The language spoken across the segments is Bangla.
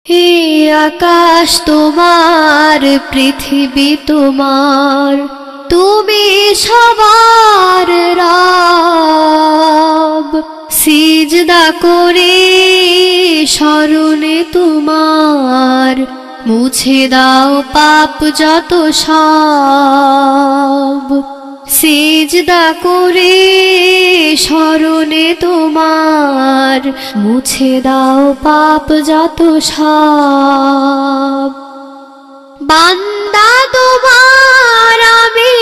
হে আকাশ তোমার, পৃথিবী তোমার, তুমি সবার রব। সিজদা করে শরণে তোমার, মুছে দাও পাপ যত সব। সিজদা করে শরণে তোমার, মুছে দাও পাপ যত সব। বান্দা তোমার আমি,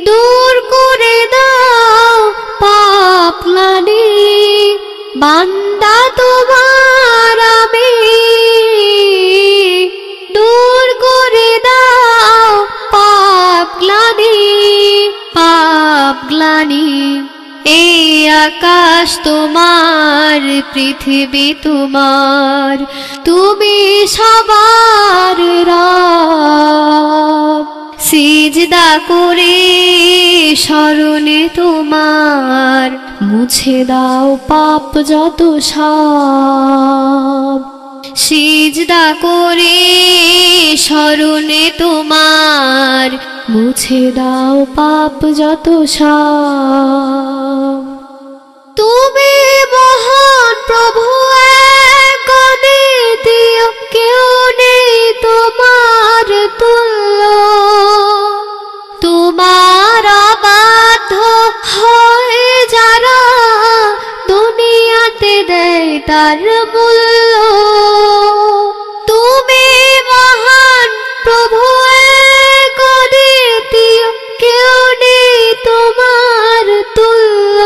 দূর করে দাও পাপ গ্লানি। বান্দা তোমার আমি, দূর করে দাও পাপ গ্লানি, পাপ গ্লানি। এই আকাশ তোমার, পৃথিবী তোমার, তুমি সবার রব। সিজদা করে শরণে তোমার, মুছে দাও পাপ যত সব। সিজদা করে শরণে তোমার, মুছে দাও পাপ যত সব। তুমি মহান প্রভু, এক অদ্বিতীয়, কেউ নেই তোমার তুল্য। তোমার অবাধ্য হয় যারা, দুনিয়াতে দেয় তার মূল্য। তুমি মহান প্রভু, এক অদ্বিতীয়, কেউ নেই তোমার তুল্য।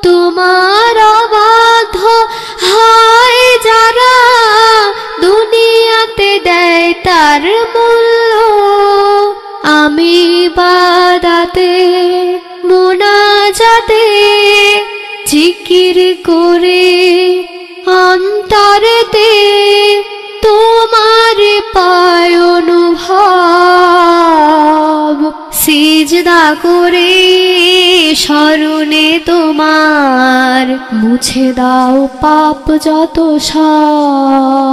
তোমার অবাধ্য হয় যারা, দুনিয়াতে দেয় তার মূল্য। আমি ইবাদতে মুনাজাতে, জিকির করে অন্তরেতে, তোমার পায় অনুভব। সিজদা করে শরণে তোমার, মুছে দাও পাপ যত সব।